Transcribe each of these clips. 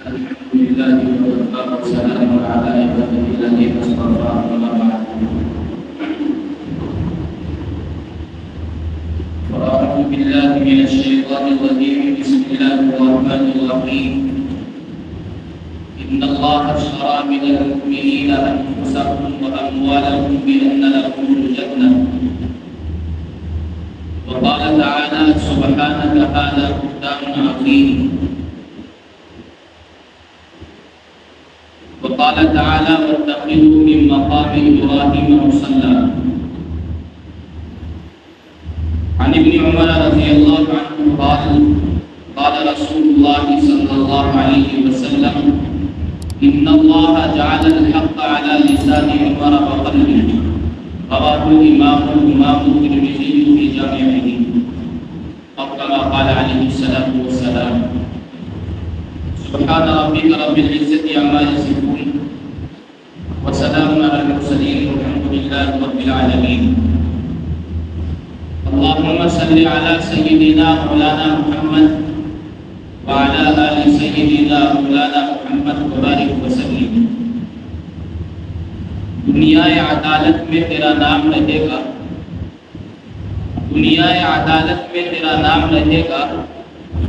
الحمد لله وكفى وسلام على عباده الذين اصطفى أما بعد فأعوذ بالله من الشيطان الرجيم بسم الله الرحمن الرحيم إن الله اشترى من المؤمنين أنفسهم وأموالهم بأن لهم الجنة وقال تعالى سبحانك هذا بهتان عظيم وقال تعالى واتخذوا من مقام إبراهيم مصلى عن ابن عمر رضي الله عنه قال رسول الله صلى الله عليه وسلم إن الله جعل الحق على لسان عمر وقلبه رواه الإمام الترمذي في جامعه أو كما قال عليه الصلاة والسلام سبحان ربك رب العزة عما يصفون وسلام على المرسلين والحمد لله رب العالمين اللهم صل على سيدنا مولانا محمد وعلى آل سيدنا مولانا محمد وبارك وسلم دنیا عدالت میں تیرا نام رہے گا، دنیا عدالت میں تیرا نام رہے گا،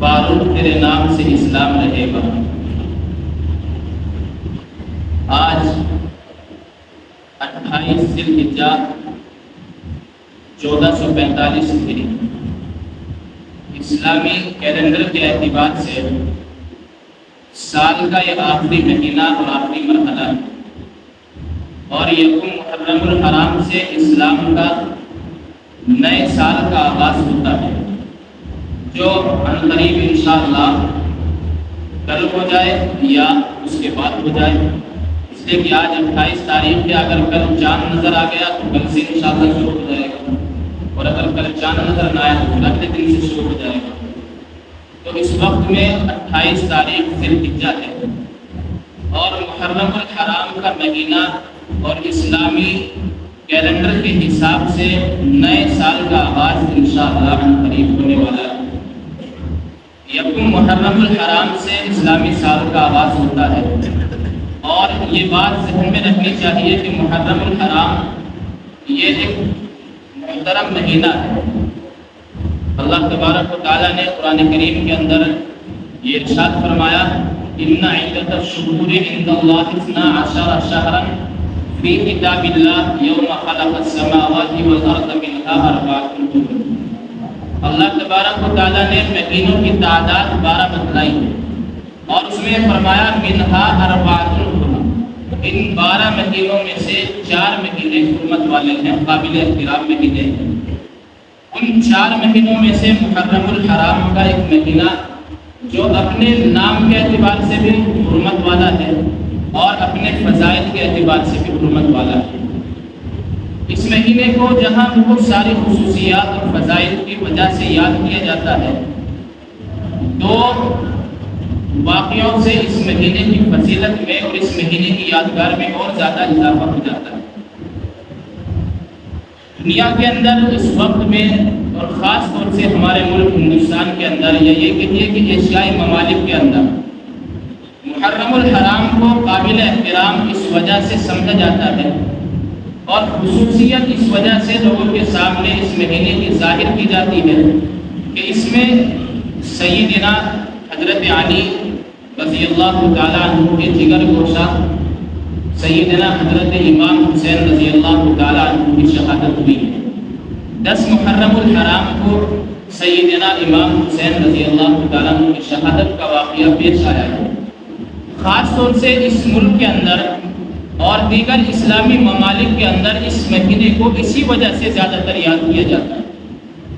فاروق تیرے نام سے اسلام رہے گا۔ آج 28 ذی الحجہ 1445 ہجری اسلامی کیلنڈر کے اعتبار سے سال کا یہ آخری مہینہ اور آخری مرحلہ ہے، اور یکم محرم الحرام سے اسلام کا نئے سال کا آغاز ہوتا ہے، جو عنقریب انشاءاللہ کل ہو جائے یا اس کے بعد ہو جائے، اس لیے کہ آج 28 تاریخ ہے۔ اگر کل چاند نظر آ گیا تو کل سے انشاءاللہ شروع ہو جائے گا، اور اگر کل چاند نظر نہ آیا تو اگلے دن سے شروع ہو جائے گا۔ تو اس وقت میں 28 تاریخ ذی الحجہ ہے، اور محرم الحرام کا مہینہ اور اسلامی کیلنڈر کے حساب سے نئے سال کا آغاز انشاءاللہ عنقریب ہونے والا ہے۔ یکم محرم الحرام سے اسلامی سال کا آغاز ہوتا ہے، اور یہ بات ذہن میں رکھنی چاہیے کہ محرم الحرام یہ ایک محترم مہینہ ہے۔ اللہ تبارک و تعالیٰ نے قرآن کریم کے اندر یہ ارشاد فرمایا ان عدۃ الشہور عند اللہ 12 شہرا فی کتاب اللہ یوم خلق السماوات والارض منها 4 حرم۔ اللہ تبارک و تعالیٰ نے مہینوں کی تعداد 12 بتلائی ہے، اور اس میں فرمایا منها 4 حرم، ان 12 مہینوں میں سے 4 مہینے حرمت والے ہیں، قابل احترام مہینے ہیں۔ ان 4 مہینوں میں سے محرم الحرام کا ایک مہینہ جو اپنے نام کے اعتبار سے بھی حرمت والا ہے اور اپنے فضائل کے اعتبار سے بھی حرمت والا ہے۔ اس مہینے کو جہاں بہت ساری خصوصیات اور فضائل کی وجہ سے یاد کیا جاتا ہے، تو واقعوں سے اس مہینے کی فضیلت میں اور اس مہینے کی یادگار میں اور زیادہ اضافہ ہو جاتا ہے۔ دنیا کے اندر اس وقت میں اور خاص طور سے ہمارے ملک ہندوستان کے اندر یا یہ کہیے کہ ایشیائی ممالک کے اندر محرم الحرام کو قابل احترام اس وجہ سے سمجھا جاتا ہے، اور خصوصیت اس وجہ سے لوگوں کے سامنے اس مہینے کی ظاہر کی جاتی ہے کہ اس میں سیدنا حضرت علی رضی اللہ تعالیٰ عنہ کے جگر گوشہ سیدنا حضرت امام حسین رضی اللہ تعالیٰ عنہ کی شہادت ہوئی ہے۔ 10 محرم الحرام کو سیدنا امام حسین رضی اللہ تعالیٰ عنہ کی شہادت کا واقعہ پیش آیا ہے۔ خاص طور سے اس ملک کے اندر اور دیگر اسلامی ممالک کے اندر اس مہینے کو اسی وجہ سے زیادہ تر یاد کیا جاتا ہے،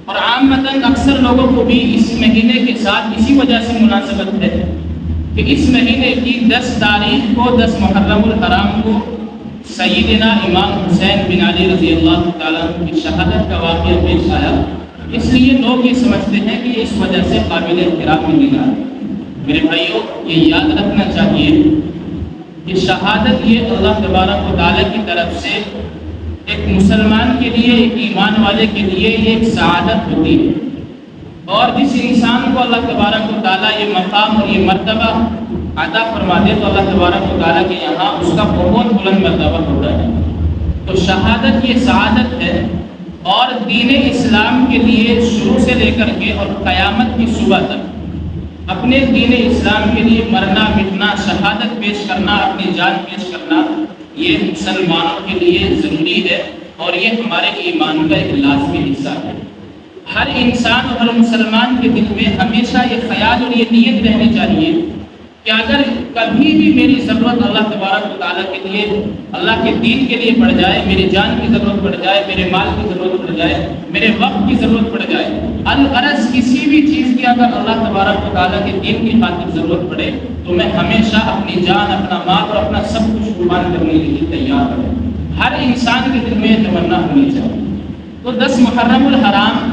اور عامتاً اکثر لوگوں کو بھی اس مہینے کے ساتھ اسی وجہ سے مناسبت ہے کہ اس مہینے کی 10 تاریخ کو 10 محرم الحرام کو سیدنا امام حسین بن علی رضی اللہ تعالیٰ عنہ کی شہادت کا واقعہ پیش آیا، اس لیے لوگ یہ سمجھتے ہیں کہ اس وجہ سے قابل احترام مہینہ ہے۔ میرے بھائیوں، یہ یاد رکھنا چاہیے کہ شہادت یہ اللہ تبارک و تعالیٰ کی طرف سے ایک مسلمان کے لیے، ایک ایمان والے کے لیے یہ ایک سعادت ہوتی ہے، اور جس انسان کو اللہ تبارک و تعالیٰ یہ مقام اور یہ مرتبہ عطا فرما دے تو اللہ تبارک و تعالیٰ کے یہاں اس کا بہت بلند مرتبہ ہوتا ہے۔ تو شہادت یہ سعادت ہے، اور دین اسلام کے لیے شروع سے لے کر کے اور قیامت کی صبح تک اپنے دین اسلام کے لیے مرنا مٹنا، شہادت پیش کرنا، اپنی جان پیش کرنا، یہ مسلمانوں کے لیے ضروری ہے، اور یہ ہمارے ایمان کا ایک لازمی حصہ ہے۔ ہر انسان اور ہر مسلمان کے دل میں ہمیشہ یہ خیال اور یہ نیت رہنی چاہیے کہ اگر کبھی بھی میری ضرورت اللہ تبارک و تعالیٰ کے لیے، اللہ کے دین کے لیے پڑ جائے، میری جان کی ضرورت پڑ جائے، میرے مال کی ضرورت پڑ جائے، میرے وقت کی ضرورت پڑ جائے، الغرض کسی بھی چیز کی اگر اللہ تبارک و تعالیٰ کے دین کی خاطر ضرورت پڑے تو میں ہمیشہ اپنی جان، اپنا مال اور اپنا سب کچھ قربان کرنے کے لیے تیار ہوں۔ ہر انسان کے دل میں یہ تمنا ہونی چاہیے۔ تو 10 محرم الحرام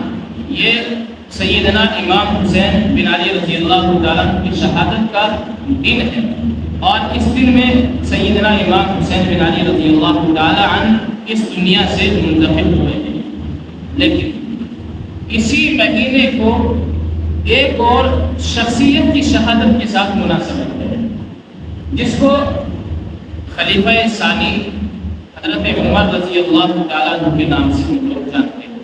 یہ سیدنا امام حسین بن علی رضی اللہ تعالیٰ کی شہادت کا دن ہے، اور اس دن میں سیدنا امام حسین بن علی رضی اللہ تعالیٰ عنہ اس دنیا سے منتقل ہوئے ہیں۔ لیکن اسی مہینے کو ایک اور شخصیت کی شہادت کے ساتھ مناسبت ہے، جس کو خلیفہ ثانی حضرت عمر رضی اللہ تعالیٰ عنہ کے نام سے ہم لوگ جانتے ہیں۔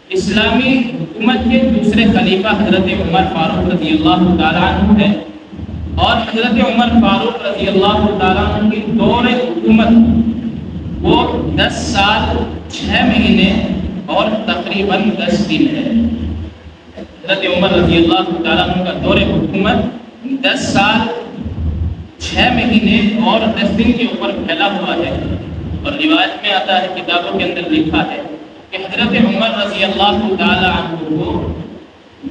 اسلامی حکومت کے دوسرے خلیفہ حضرت عمر فاروق رضی اللہ تعالیٰ عنہ ہے، اور حضرت عمر فاروق رضی اللہ تعالیٰ عنہ کی دور حکومت وہ 10 سال 6 مہینے اور تقریباً 10 دن ہے۔ حضرت عمر رضی اللہ تعالیٰ عنہ کا دور حکومت 10 سال 6 مہینے اور 10 دن کے اوپر پھیلا ہوا ہے، اور روایت میں آتا ہے، کتابوں کے اندر لکھا ہے کہ حضرت عمر رضی اللہ تعالیٰ عنہ کو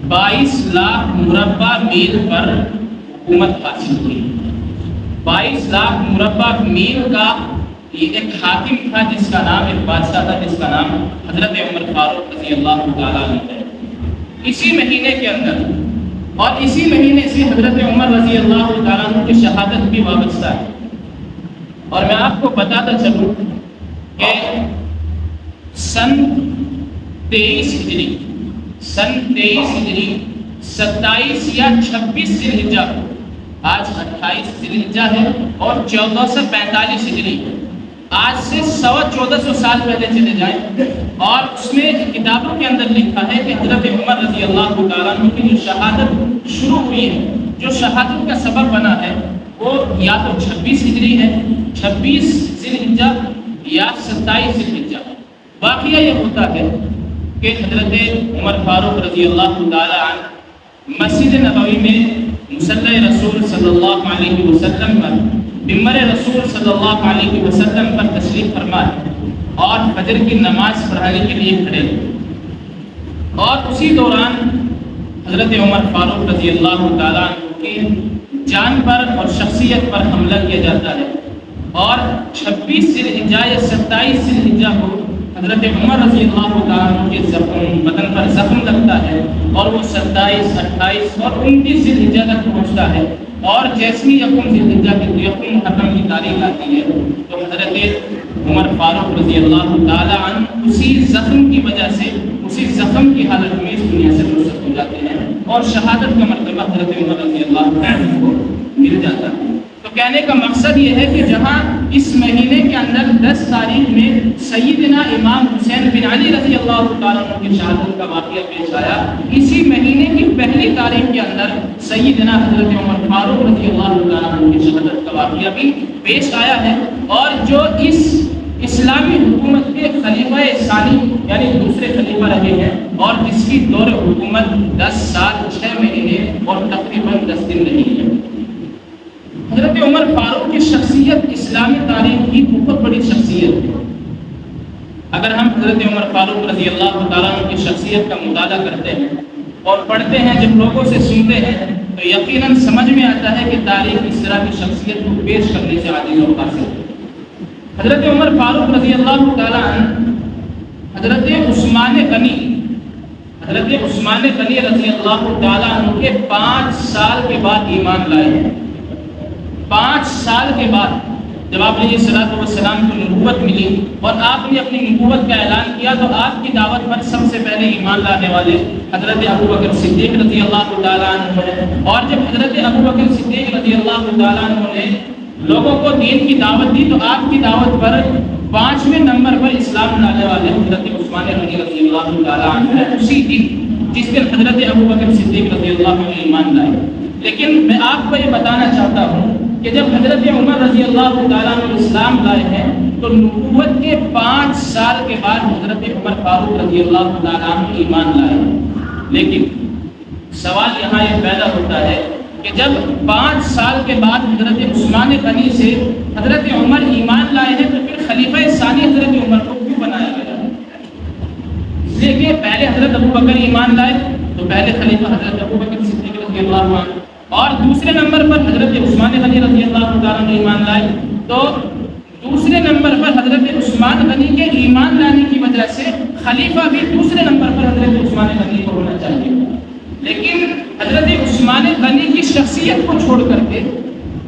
22 لاکھ مربع میل پر حکومت حاصل ہوئی۔ 22 لاکھ مربع میل کا یہ ایک حاکم تھا جس کا نام، ایک بادشاہ تھا جس کا نام حضرت عمر فاروق رضی اللہ تعالیٰ عنہ ہے۔ اسی مہینے کے اندر اور اسی مہینے سے حضرت عمر رضی اللہ تعالیٰ عنہ کی شہادت بھی وابستہ ہے۔ اور میں آپ کو بتاتا چلوں کہ سن 23 ہجری 27 یا 26 ذی الحجہ، آج 28 ذی الحجہ ہے اور 1445 ہجری، آج سے 1450 سال پہلے چلے جائیں، اور اس میں کتابوں کے اندر لکھا ہے کہ حضرت عمر رضی اللہ تعالیٰ عنہ کی جو شہادت شروع ہوئی ہے، جو شہادت کا سبب بنا ہے، وہ یا تو 26 ہجری ہے، 26 ذی الحجہ یا 27 ذی الحجہ۔ واقعہ یہ ہوتا ہے کہ حضرت عمر فاروق رضی اللہ تعالیٰ عنہ مسجد نبوی میں مصلی رسول صلی اللہ علیہ وسلم پر، ممبر رسول صلی اللہ علیہ وسلم پر تشریف فرما ہے، اور فجر کی نماز پڑھانے کے لیے کھڑے ہوئے، اور اسی دوران حضرت عمر فاروق رضی اللہ تعالیٰ عنہ کی جان پر اور شخصیت پر حملہ کیا جاتا ہے، اور 26 ذی الحجہ یا 27 ذی الحجہ کو حضرت عمر رضی اللہ تعالیٰ عنہ کے بدن پر زخم لگتا ہے، اور وہ 27، 28 اور 29 ذی الحجہ تک پہنچتا ہے، اور جیسے ہی یکم ذی الحجہ کی یکم محرم کی تاریخ آتی ہے تو حضرت عمر فاروق رضی اللہ تعالیٰ عنہ اسی زخم کی وجہ سے، اسی زخم کی حالت میں اس دنیا سے رخصت ہو جاتے ہیں، اور شہادت کا مرتبہ حضرت عمر رضی اللہ تعالیٰ عنہ کو مل جاتا ہے۔ تو کہنے کا مقصد یہ ہے کہ جہاں اس مہینے کے اندر 10 تاریخ میں سیدنا امام حسین بن علی رضی اللہ تعالیٰ عنہ کی شہادت کا واقعہ پیش آیا، اسی مہینے کی پہلی تاریخ کے اندر سیدنا حضرت عمر فاروق رضی اللہ تعالیٰ عنہ کی شہادت کا واقعہ بھی پیش آیا ہے، اور جو اس اسلامی حکومت کے خلیفہ ثانی یعنی دوسرے خلیفہ رہے ہیں، اور جس کی دور حکومت 10 سال 6 مہینے اور تقریباً 10 دن رہی ہے۔ حضرت عمر فاروق کی شخصیت اسلامی تاریخ کی بہت بڑی شخصیت ہے۔ اگر ہم حضرت عمر فاروق رضی اللہ تعالیٰ عنہ کی شخصیت کا مطالعہ کرتے ہیں اور پڑھتے ہیں، جب لوگوں سے سنتے ہیں تو یقیناً سمجھ میں آتا ہے کہ تاریخ اس طرح کی شخصیت کو پیش کرنے سے عاجز و قاصر ہے۔ حضرت عمر فاروق رضی اللہ تعالیٰ عنہ حضرت عثمان غنی رضی اللہ تعالیٰ عنہ کے 5 سال کے بعد ایمان لائے ہیں۔ 5 سال کے بعد جب آپ علیہ الصلوۃ والسلام کو نبوت ملی اور آپ نے اپنی نبوت کا اعلان کیا تو آپ کی دعوت پر سب سے پہلے ایمان لانے والے حضرت ابوبکر صدیق رضی اللہ تعالیٰ عنہ ہیں۔ اور جب حضرت ابوبکر صدیق رضی اللہ تعالیٰ عنہ نے لوگوں کو دین کی دعوت دی تو آپ کی دعوت پر 5ویں نمبر پر اسلام لانے والے حضرت عثمان غنی رضی اللہ تعالیٰ عنہ ہیں، اسی دن جس دن حضرت ابوبکر صدیق رضی اللہ عنہ ایمان لائے۔ لیکن میں آپ کو یہ بتانا چاہتا ہوں کہ جب حضرت عمر رضی اللہ تعالیٰ عنہ اسلام لائے ہیں تو نبوت کے 5 سال کے بعد حضرت عمر فاروق رضی اللہ تعالیٰ عنہ ایمان لائے۔ لیکن سوال یہاں یہ پیدا ہوتا ہے کہ جب 5 سال کے بعد حضرت عثمان غنی سے حضرت عمر ایمان لائے ہیں تو پھر خلیفہ ثانی حضرت عمر کو کیوں بنایا گیا؟ اس لیے کہ پہلے حضرت ابوبکر ایمان لائے تو پہلے خلیفہ حضرت ابوبکر صدیق رضی اللہ عنہ، اور دوسرے نمبر پر حضرت عثمان غنی رضی اللہ تعالیٰ عنہ ایمان لائے تو دوسرے نمبر پر حضرت عثمان غنی کے ایمان لانے کی وجہ سے خلیفہ بھی دوسرے نمبر پر حضرت عثمان غنی کو ہونا چاہیے۔ لیکن حضرت عثمان غنی کی شخصیت کو چھوڑ کر کے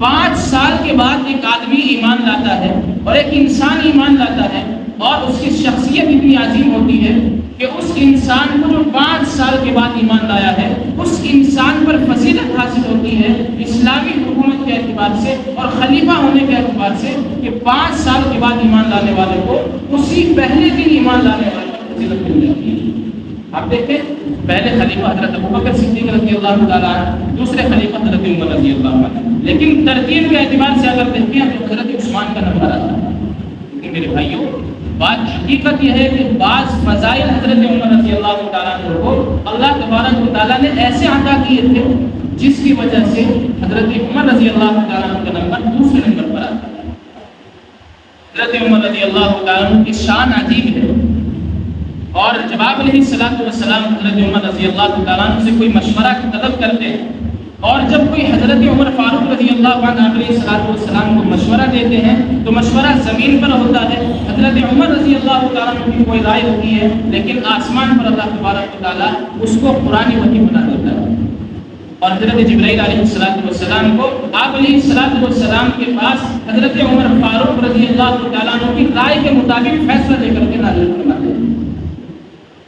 5 سال کے بعد ایک آدمی ایمان لاتا ہے اور ایک انسان ایمان لاتا ہے اور اس کی شخصیت اتنی عظیم ہوتی ہے کہ اس انسان کو جو 5 سال کے بعد ایمان لایا ہے اس انسان پر فضیلت حاصل ہوتی ہے اسلامی حکومت کے اعتبار سے اور خلیفہ ہونے کے اعتبار سے کہ 5 سال کے بعد ایمان لانے والے کو اسی پہلے دن ایمان لانے والے کو فضیلت مل جاتی ہے۔ آپ دیکھیں پہلے خلیفہ حضرت ابوبکر صدیق رضی اللہ تعالیٰ عنہ، دوسرے خلیفہ حضرت عمر رضی اللہ عنہ، لیکن ترتیب کے اعتبار سے اگر دیکھیں تو حضرت عثمان کا نمبر آتا ہے۔ لیکن میرے بھائیوں بات حقیقت یہ ہے کہ بعض فضائل حضرت عمر رضی اللہ تعالیٰ عنہ کو اللہ تبارک و تعالیٰ نے ایسے عطا کیے تھے جس کی وجہ سے حضرت عمر رضی اللہ تعالیٰ عنہ کا نمبر دوسرے نمبر پر آتا ہے۔ حضرت عمر رضی اللہ تعالیٰ عنہ کی شان عجیب ہے، اور جب آپ علیہ الصلوۃ والسلام حضرت عمر رضی اللہ تعالیٰ عنہ سے کوئی مشورہ طلب کرتے ہیں اور جب کوئی حضرت عمر فاروق رضی اللہ عنہ علیہ الصلوۃ والسلام کو مشورہ دیتے ہیں تو مشورہ زمین پر ہوتا ہے، حضرت عمر رضی اللہ تعالیٰ عنہ کی کوئی رائے ہوتی ہے، لیکن آسمان پر اللہ تبارک و تعالیٰ اس کو قرآن وحی بنا دیتا ہے۔ اور حضرت جبرائیل علیہ الصلوۃ والسلام کو آپ علیہ الصلوۃ والسلام کے پاس حضرت عمر فاروق رضی اللہ تعالیٰ عنہ کی رائے کے مطابق فیصلہ لے کر کے نازل فرماتے ہیں۔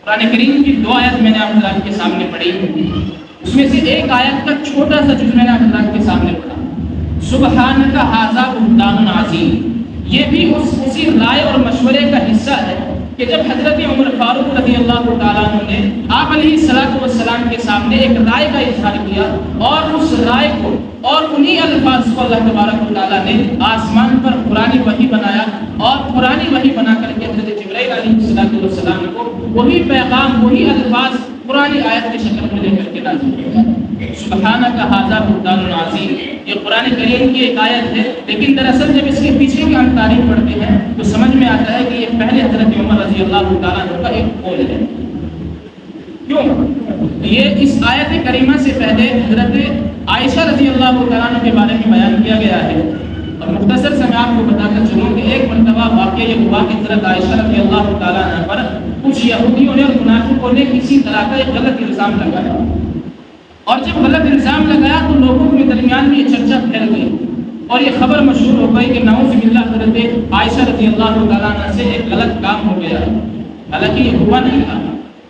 قرآن کریم کی 2 آیت میں نے آپ حضرات کے سامنے پڑھی، اس میں سے ایک آیت کا چھوٹا سا جز میں نے آپ حضرات کے سامنے پڑھا، سبحانک ھذا بہتان عظیم۔ یہ بھی اسی رائے اور مشورے کا حصہ ہے کہ جب حضرت عمر فاروق رضی اللہ تعالیٰ عنہ نے آپ علیہ الصلوۃ والسلام کے سامنے ایک رائے کا اظہار کیا اور اس رائے کو اور انہی الفاظ کو اللہ تبارک و تعالیٰ نے آسمان پر قرآن وحی بنایا اور قرآن وحی بنا کر کے حضرت جبرائیل علیہ الصلوۃ والسلام کو وہی پیغام وہی الفاظ قرآن آیت کی شکل میں لے کر کے نازل کیا۔ سبحانک ھذا بہتان عظیم، یہ قرآن کریم کی ایک آیت ہے، لیکن دراصل جب اس کے پیچھے کی ہم تاریخ پڑھتے ہیں تو سمجھ میں آتا ہے کہ یہ پہلے حضرت عمر رضی اللہ تعالیٰ عنہ کا ایک قول ہے۔ کیوں؟ یہ اس آیت کریمہ سے پہلے حضرت عائشہ رضی اللہ تعالیٰ عنہ کے بارے میں بیان کیا گیا ہے، اور مختصر سے میں آپ کو بتا کر چلوں کہ ایک مرتبہ واقعہ یہ ہوا کہ حضرت عائشہ رضی اللہ تعالیٰ عنہ پر کچھ یہودیوں نے اور منافقوں نے کسی طرح کا ایک غلط الزام لگایا، اور جب غلط الزام لگایا تو لوگوں کے درمیان میں یہ چرچا پھیل گئی اور یہ خبر مشہور ہو گئی کہ نعوذ باللہ حضرت عائشہ رضی اللہ تعالیٰ عنہ سے ایک غلط کام ہو گیا۔ حالانکہ یہ ہوا نہیں تھا،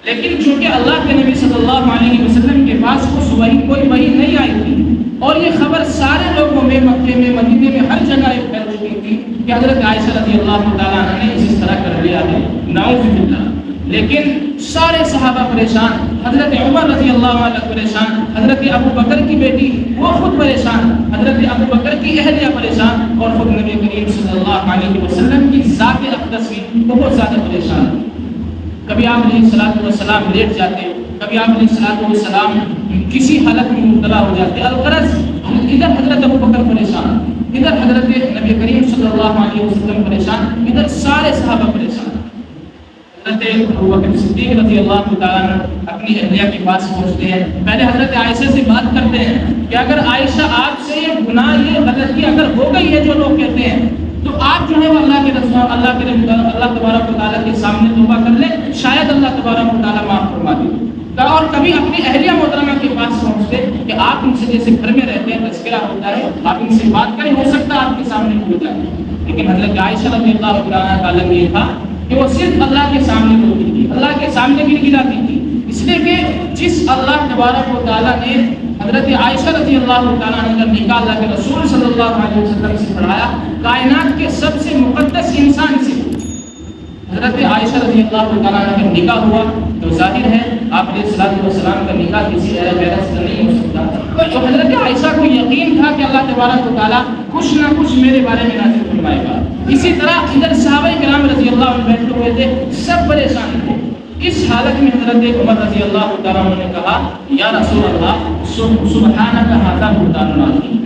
لیکن چونکہ اللہ کے نبی صلی اللہ علیہ وسلم کے پاس کوئی وحی نہیں آئی تھی اور یہ خبر سارے لوگوں میں، مکے میں، مدینے میں، ہر جگہ پھیل چکی تھی کہ حضرت عائشہ رضی اللہ تعالیٰ عنہ نے اس طرح کر لیا ہے، نعوذ باللہ۔ لیکن سارے صحابہ پریشان، حضرت عمر رضی اللہ عنہ پریشان، حضرت ابو بکر کی بیٹی وہ خود پریشان، حضرت ابو بکر کی اہلیہ پریشان، اور خود نبی کریم صلی اللہ علیہ وسلم کی ذات اقدس بھی بہت زیادہ پریشان۔ کبھی آپ علیہ الصلوۃ والسلام لیٹ جاتے، کبھی آپ علیہ الصلوۃ والسلام کسی حالت میں مبتلا ہو جاتے، الغرض ادھر حضرت ابو بکر پریشان، ادھر حضرت نبی کریم صلی اللہ علیہ وسلم پریشان، ادھر سارے صحابہ پریشان۔ حضرت ابوبکر صدیق رضی اللہ تعالیٰ عنہ اپنی اہلیہ کے پاس پہنچتے ہیں، پہلے حضرت عائشہ سے بات کرتے ہیں کہ اگر عائشہ آپ سے یہ گناہ، یہ غلطی اگر ہو گئی ہے جو لوگ کہتے ہیں، تو آپ جو ہے وہ اللہ کے رسول، اللہ تبارک و تعالیٰ کے سامنے توبہ کر لیں، شاید اللہ تبارک و تعالیٰ معاف فرما دے۔ اور کبھی اپنی اہلیہ محترمہ کے پاس پہنچتے کہ آپ ان سے جیسے گھر میں رہتے ہیں، تذکرہ ہوتا ہے، آپ ان سے بات کریں، ہو سکتا ہے آپ کے سامنے ہو جائے۔ لیکن حضرت عائشہ رضی اللہ عنہ کا عالم یہ تھا کہ وہ صرف اللہ کے سامنے روتی تھی، اللہ کے سامنے گڑگڑاتی تھی، اس لیے کہ جس اللہ تبارک و تعالیٰ نے حضرت عائشہ رضی اللہ تعالیٰ عنہ کا نکاح اللہ کے رسول صلی اللہ علیہ وسلم سے پڑھایا، کائنات کے سب سے مقدس انسان سے حضرت عائشہ رضی اللہ تعالیٰ عنہ کا نکاح ہوا، تو ظاہر ہے آپ علیہ الصلوۃ والسلام کا نکاح کسی غیر سے نہیں ہو سکتا۔ تو حضرت عائشہ کو یقین تھا کہ اللہ تبارک و تعالیٰ کچھ نہ کچھ میرے بارے میں نازل فرمائے گا۔ اسی طرح ادھر صحابہ کرام رضی اللہ عنہ بیٹھے ہوئے تھے، سب پریشان تھے۔ اس حالت میں حضرت عمر رضی اللہ تعالیٰ عنہ نے کہا یا رسول اللہ سبحانک ھذا بہتان عظیم۔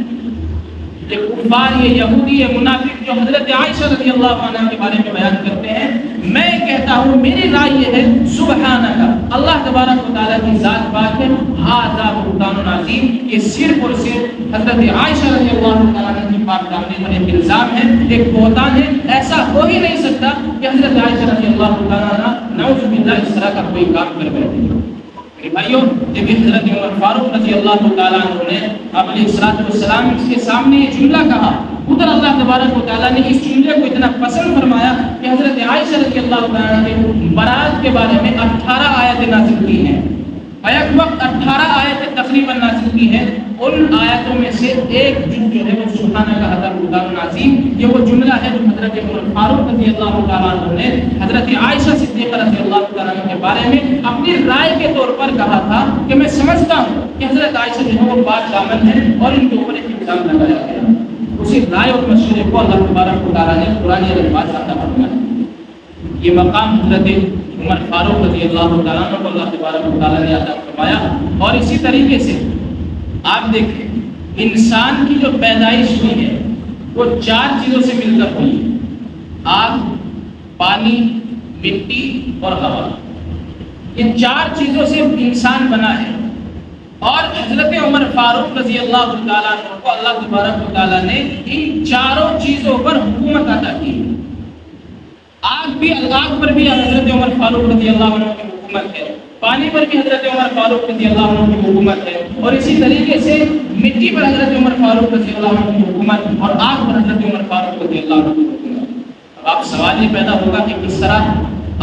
یہ کفار، یہ یہودی، یہ منافق جو حضرت عائشہ رضی اللہ عنہ کے بارے میں بیان کرتے ہیں، میں کہتا ہوں میری رائے یہ ہے سبحانک، اللہ تبارک و تعالیٰ کی ذات پاک ہے، ھذا بہتان عظیم، یہ صرف اور صرف حضرت عائشہ رضی اللہ تعالیٰ عنہ کی پاک دامنی پر ایک الزام ہے، ایک بہتان ہے۔ ایسا ہو ہی نہیں سکتا کہ حضرت عائشہ رضی اللہ تعالیٰ عنہ نعوذ باللہ اس طرح کا کوئی کام کر بیٹھے۔ بھائیوں، جب حضرت عمر فاروق رضی اللہ تعالیٰ عنہ نے علیہ الصلوۃ والسلام کے سامنے یہ جملہ کہا، ادھر اللہ تبارک و تعالیٰ نے اس جملے کو اتنا پسند فرمایا کہ حضرت عائشہ رضی اللہ تعالیٰ عنہ نے برات کے بارے میں 18 آیتیں نازل کی ہیں، بیک وقت 18 آیتیں تقریباً نازل کی ہیں۔ ان آیتوں میں سے ایک جو ہے وہ سبحانک ھذا بہتان عظیم، یہ وہ جملہ ہے جو حضرت عمر فاروق رضی اللہ تعالیٰ عنہ نے حضرت عائشہ صدیقہ رضی اللہ تعالیٰ عنہ کے بارے میں اپنی رائے کے طور پر کہا تھا کہ میں سمجھتا ہوں کہ حضرت عائشہ جو ہے وہ پاک دامن ہے اور ان کے اوپر ایک الزام لگایا گیا۔ اسی رائے اور مشورے کو اللہ تبارک و تعالیٰ نے قرآن الفاظ عطا فرمایا۔ یہ مقام حضرت عمر فاروق رضی اللہ تعالیٰ عنہ کو اللہ تبارک و تعالیٰ نے عطا فرمایا۔ اور اسی طریقے سے آپ دیکھیں انسان کی جو پیدائش ہوئی ہے وہ 4 چیزوں سے مل کر ہوئی ہے، آگ، پانی، مٹی اور ہوا۔ یہ 4 چیزوں سے انسان بنا ہے، اور حضرت عمر فاروق رضی اللہ تعالیٰ عنہ کو اللہ تبارک و تعالیٰ نے ان 4 چیزوں پر حکومت عطا کی۔ آگ پر بھی حضرت عمر فاروق رضی اللہ عنہ کی حکومت ہے، پانی پر بھی حضرت عمر فاروق رضی اللہ عنہ کی حکومت ہے، اور اسی طریقے سے مٹی پر حضرت عمر فاروق رضی اللہ عنہ کی حکومت، اور آگ پر حضرت عمر فاروق رضی اللہ عنہ کی حکومت۔ اب آپ سوال یہ پیدا ہوگا کہ کس طرح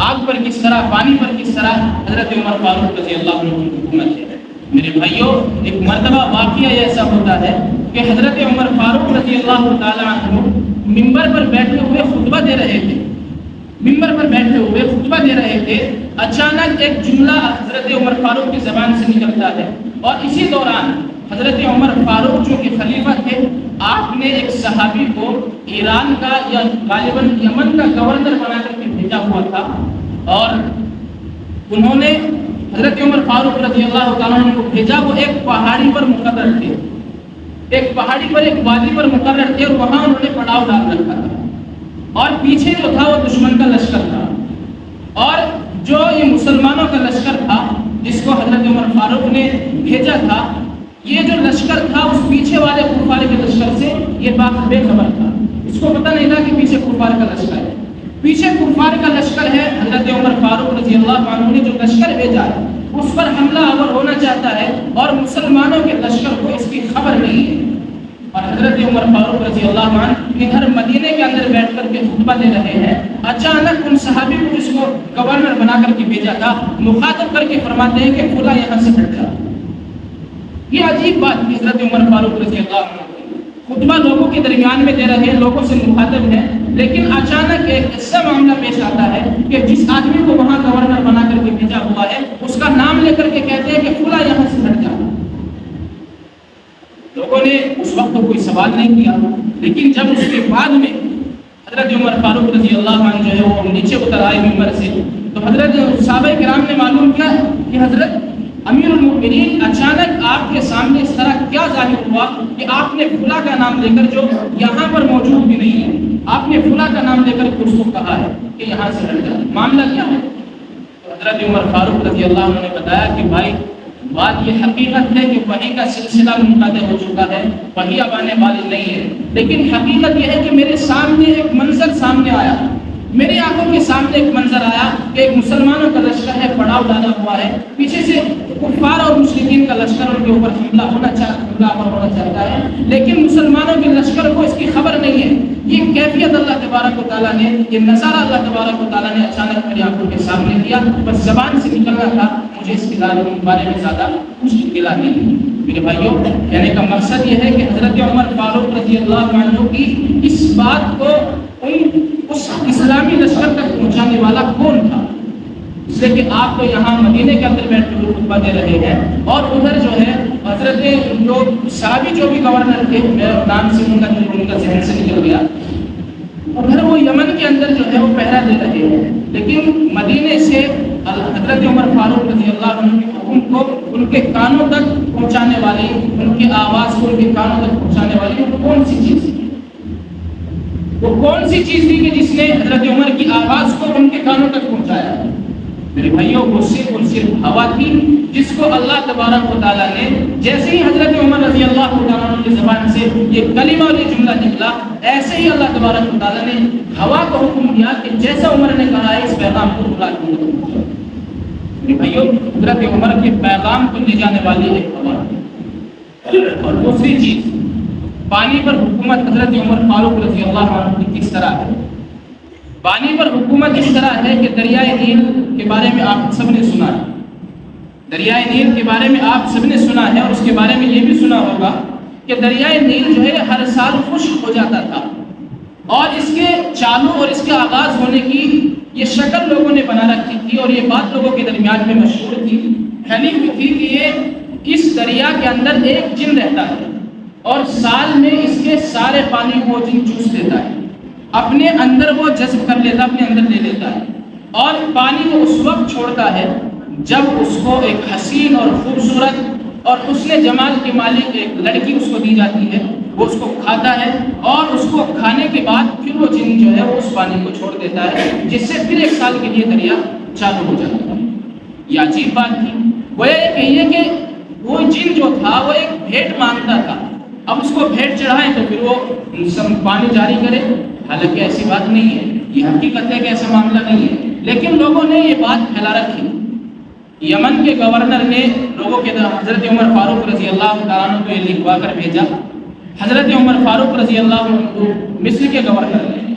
آگ پر، کس طرح پانی پر، کس طرح حضرت عمر فاروق رضی اللہ عنہ کی حکومت ہے؟ میرے بھائیوں، ایک مرتبہ واقعہ ایسا ہوتا ہے کہ حضرت عمر فاروق رضی اللہ تعالیٰ عنہ منبر پر بیٹھے ہوئے خطبہ دے رہے تھے، اچانک ایک جملہ حضرت عمر فاروق کی زبان سے نکلتا ہے، اور اسی دوران حضرت عمر فاروق جو کہ خلیفہ تھے، آپ نے ایک صحابی کو ایران کا یا غالباً یمن کا گورنر بنا کر کے بھیجا ہوا تھا، اور انہوں نے حضرت عمر فاروق رضی اللہ تعالیٰ عنہ کو بھیجا۔ وہ ایک پہاڑی پر مقرر تھے، ایک پہاڑی پر، ایک وادی پر مقرر تھے، اور وہاں انہوں نے پڑاؤ ڈال رکھا تھا، اور پیچھے جو تھا وہ دشمن کا لشکر تھا، اور جو یہ مسلمانوں کا لشکر تھا جس کو حضرت عمر فاروق نے بھیجا تھا، یہ جو لشکر تھا اس پیچھے والے کفار کے لشکر سے یہ بات بے خبر تھا، اس کو پتہ نہیں تھا کہ پیچھے کفار کا لشکر ہے، پیچھے کفار کا لشکر ہے۔ حضرت عمر فاروق رضی اللہ عنہ نے جو لشکر بھیجا ہے اس پر حملہ آور ہونا چاہتا ہے، اور مسلمانوں کے لشکر کو اس کی خبر نہیں ہے، اور حضرت عمر فاروق رضی اللہ عنہ ادھر مدینے کے اندر بیٹھ کر کے خطبہ دے رہے ہیں۔ اچانک ان صحابی کو جس کو گورنر بنا کر کے بھیجا تھا مخاطب کر کے فرماتے ہیں کہ فلاں یہاں سے ہٹ جا۔ یہ عجیب بات تھی حضرت عمر فاروق رضی اللہ عنہ کی، خطبہ لوگوں کے درمیان میں دے رہے ہیں، لوگوں سے مخاطب ہیں، لیکن اچانک ایک ایسا معاملہ پیش آتا ہے کہ جس آدمی کو وہاں گورنر بنا کر کے بھیجا ہوا ہے اس کا نام لے کر کے کہتے ہیں کہ فلاں یہاں سے ہٹ جا۔ لوگوں نے اس وقت کوئی سوال نہیں کیا، لیکن جب اس کے بعد میں حضرت عمر فاروق رضی اللہ عنہ جو ہے وہ نیچے اتر آئے منبر سے، تو حضرت صحابہ کرام نے معلوم کیا کہ حضرت امیر المؤمنین اچانک آپ کے سامنے اس طرح کیا ظاہر ہوا کہ آپ نے فلاں کا نام لے کر، جو یہاں پر موجود بھی نہیں ہے، آپ نے فلاں کا نام لے کر اس کو کہا ہے کہ یہاں سے ہٹ جائے، معاملہ کیا ہے؟ تو حضرت عمر فاروق رضی اللہ عنہ نے بتایا کہ بھائی بات یہ حقیقت ہے کہ وحی کا سلسلہ منقطع ہو چکا ہے، وحی اب آنے والی نہیں ہے، لیکن حقیقت یہ ہے کہ میرے سامنے ایک منظر سامنے آیا، میری آنکھوں کے سامنے ایک منظر آیا کہ ایک مسلمانوں کا لشکر ہے، پڑاؤ ڈالا ہوا ہے، پیچھے سے کفار اور مشرکین کا لشکر ان کے اوپر حملہ ہونا چاہتا ہے، لیکن مسلمانوں کے لشکر کو اس کی خبر نہیں ہے۔ یہ کیفیت اللہ تبارک و تعالیٰ نے، یہ نظارہ اللہ تبارک و تعالیٰ نے اچانک میری آنکھوں کے سامنے کیا، بس زبان سے نکلنا تھا، مجھے اس کے بارے میں زیادہ کچھ نکلا نہیں۔ میرے بھائیوں، کہنے کا مقصد یہ ہے کہ حضرت عمر فاروق رضی اللہ عنہ کی اس بات کو اس اسلامی لشکر تک پہنچانے والا کون تھا؟ اس لیے کہ آپ تو یہاں مدینے کے اندر بیٹھ کر خطبہ دے رہے ہیں، اور ادھر جو ہے حضرت جو صحابی جو بھی گورنر تھے، میں نام سے ان کا ذہن سے نکل گیا، ادھر وہ یمن کے اندر جو ہے وہ پہرا دے رہے ہیں، لیکن مدینے سے حضرت عمر فاروق رضی اللہ عنہ کے حکم کو ان کے کانوں تک پہنچانے والی، ان کی آواز کو ان کے کانوں تک پہنچانے والی وہ کون سی چیز تھی؟ وہ کون سی چیز تھی کہ جس نے حضرت عمر کی آواز کو ان کے کانوں تک پہنچایا؟ میرے بھائیوں، وہ صرف اور صرف ہوا تھی، جس کو اللہ تبارک و تعالیٰ نے جیسے ہی حضرت عمر رضی اللہ عنہ کی زبان سے یہ کلمہ اور یہ جملہ نکلا، ایسے ہی اللہ تبارک و تعالیٰ نے ہوا کو حکم دیا کہ جیسا عمر نے کہا ہے اس پیغام کو بلا کے پہنچاؤ۔ میرے بھائیوں، حضرت عمر کے پیغام کو لے جانے والی ایک ہوا ہے۔ اور دوسری چیز، پانی پر حکومت حضرت عمر فاروق رضی اللہ عنہ کی کس طرح ہے؟ پانی پر حکومت اس طرح ہے کہ دریائے نیل کے بارے میں آپ سب نے سنا ہے، دریائے نیل کے بارے میں آپ سب نے سنا ہے، اور اس کے بارے میں یہ بھی سنا ہوگا کہ دریائے نیل جو ہے ہر سال خشک ہو جاتا تھا، اور اس کے چالوں اور اس کے آغاز ہونے کی یہ شکل لوگوں نے بنا رکھی تھی، اور یہ بات لوگوں کے درمیان میں مشہور تھی، پھیلی ہوئی تھی کہ یہ اس دریا کے اندر ایک جن رہتا ہے، اور سال میں اس کے سارے پانی کو جن چوس لیتا ہے، اپنے اندر وہ جذب کر لیتا، اپنے اندر لے لیتا ہے، اور پانی کو اس وقت چھوڑتا ہے جب اس کو ایک حسین اور خوبصورت اور حسن جمال کی مالک ایک لڑکی اس کو دی جاتی ہے، وہ اس کو کھاتا ہے، اور اس کو کھانے کے بعد پھر وہ جن جو ہے وہ اس پانی کو چھوڑ دیتا ہے، جس سے پھر ایک سال کے لیے دریا چالو ہو جاتا ہے۔ یہ عجیب بات تھی، وہ یہ کہیے کہ وہ جن جو تھا وہ ایک بھیٹ مانگتا تھا، اب اس کو بھیٹ چڑھائیں تو پھر وہ پانی جاری کرے، حالانکہ ایسی بات نہیں ہے، یہ حقیقت ہے کہ ایسا معاملہ نہیں ہے، لیکن لوگوں نے یہ بات پھیلا رکھی۔ یمن کے گورنر نے لوگوں کے حضرت عمر فاروق رضی اللہ تعالیٰ عنہ کو یہ لکھوا کر بھیجا، حضرت عمر فاروق رضی اللہ عنہ کو مصر کے گورنر نے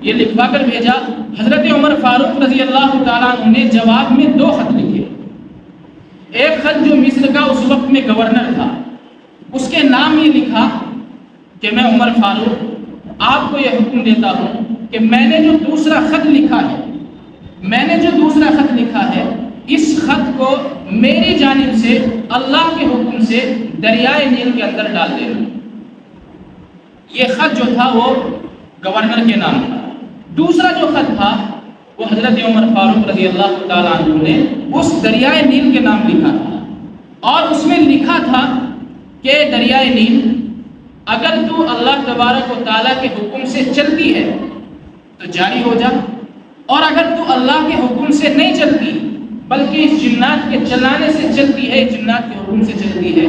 یہ لکھوا کر بھیجا، حضرت عمر فاروق رضی اللہ تعالیٰ عنہ نے جواب میں 2 خط لکھے۔ ایک خط جو مصر کا اس وقت میں گورنر تھا، اس کے نام یہ لکھا کہ میں عمر فاروق آپ کو یہ حکم دیتا ہوں کہ میں نے جو دوسرا خط لکھا ہے اس خط کو میری جانب سے اللہ کے حکم سے دریائے نیل کے اندر ڈال دینا۔ یہ خط جو تھا وہ گورنر کے نام تھا۔ دوسرا جو خط تھا وہ حضرت عمر فاروق رضی اللہ تعالیٰ عنہ نے اس دریائے نیل کے نام لکھا تھا، اور اس میں لکھا تھا کہ دریائے نیل، اگر تو اللہ تبارک و تعالیٰ کے حکم سے چلتی ہے تو جاری ہو جا، اور اگر تو اللہ کے حکم سے نہیں چلتی بلکہ اس جنات کے چلانے سے چلتی ہے، جنات کے حکم سے چلتی ہے،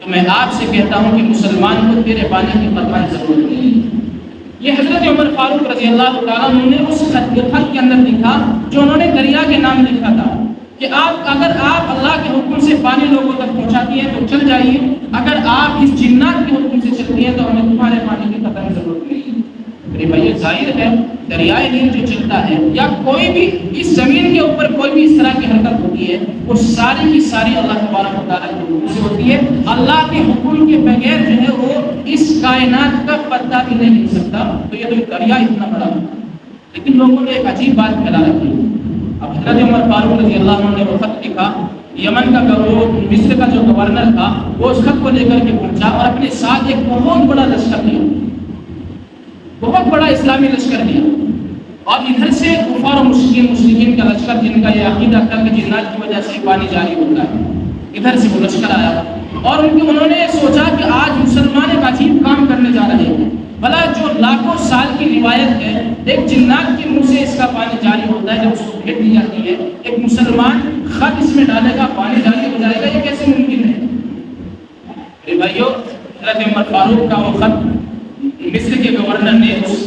تو میں آپ سے کہتا ہوں کہ مسلمان کو تیرے پانی کی قطعاً ضرورت نہیں ہے۔ یہ حضرت عمر فاروق رضی اللہ تعالیٰ عنہ نے اس خط کے اندر لکھا جو انہوں نے دریا کے نام لکھا تھا کہ اگر آپ اللہ کے حکم سے پانی لوگوں تک پہنچاتی ہیں تو چل جائیے، اگر آپ اس جنات کے حکم سے چلتی ہیں تو ہمیں تمہارے پانی کی قطعاً ضرورت نہیں ہے۔ میرے بھائی، ظاہر ہے دریائے نیل جو چلتا ہے یا کوئی بھی اس زمین کے اوپر کوئی بھی اس طرح کی حرکت ہوتی ہے، وہ ساری کی ساری اللہ تبارک و تعالیٰ کے حکم سے ہوتی ہے۔ اللہ کے حکم کے بغیر جو ہے وہ اس کائنات کا پتہ بھی نہیں ہل سکتا، تو یہ تو دریا اتنا بڑا ہوتا ہے۔ لیکن لوگوں نے ایک عجیب بات پھیلا رکھی۔ اب حضرت عمر فاروق رضی اللہ عنہ نے وہ خط لکھا، یمن کا مصر کا جو گورنر تھا وہ اس خط کو لے کر کے پہنچا، اور اپنے ساتھ ایک بہت بڑا لشکر لیا، بہت بڑا اسلامی لشکر لیا، اور ادھر سے کفار و مشرکین کا لشکر جن کا یہ عقیدہ تھا کہ جنات کی وجہ سے پانی جاری ہوتا ہے، ادھر سے وہ لشکر آیا، اور انہوں نے سوچا کہ آج مسلمان ایک عجیب کام کرنے جا رہے ہیں، بھلا جو لاکھوں سال کی روایت ہے ایک جنات کے منہ سے اس کا پانی جاری ہوتا ہے، جب اس کو بھیٹ دی جاتی ہے، ایک مسلمان خط اس میں ڈالے گا پانی جاری ہو جائے گا، یہ کیسے ممکن ہے؟ میرے بھائیو، حضرت عمر فاروق کا وہ خط مصر کے گورنر نے اس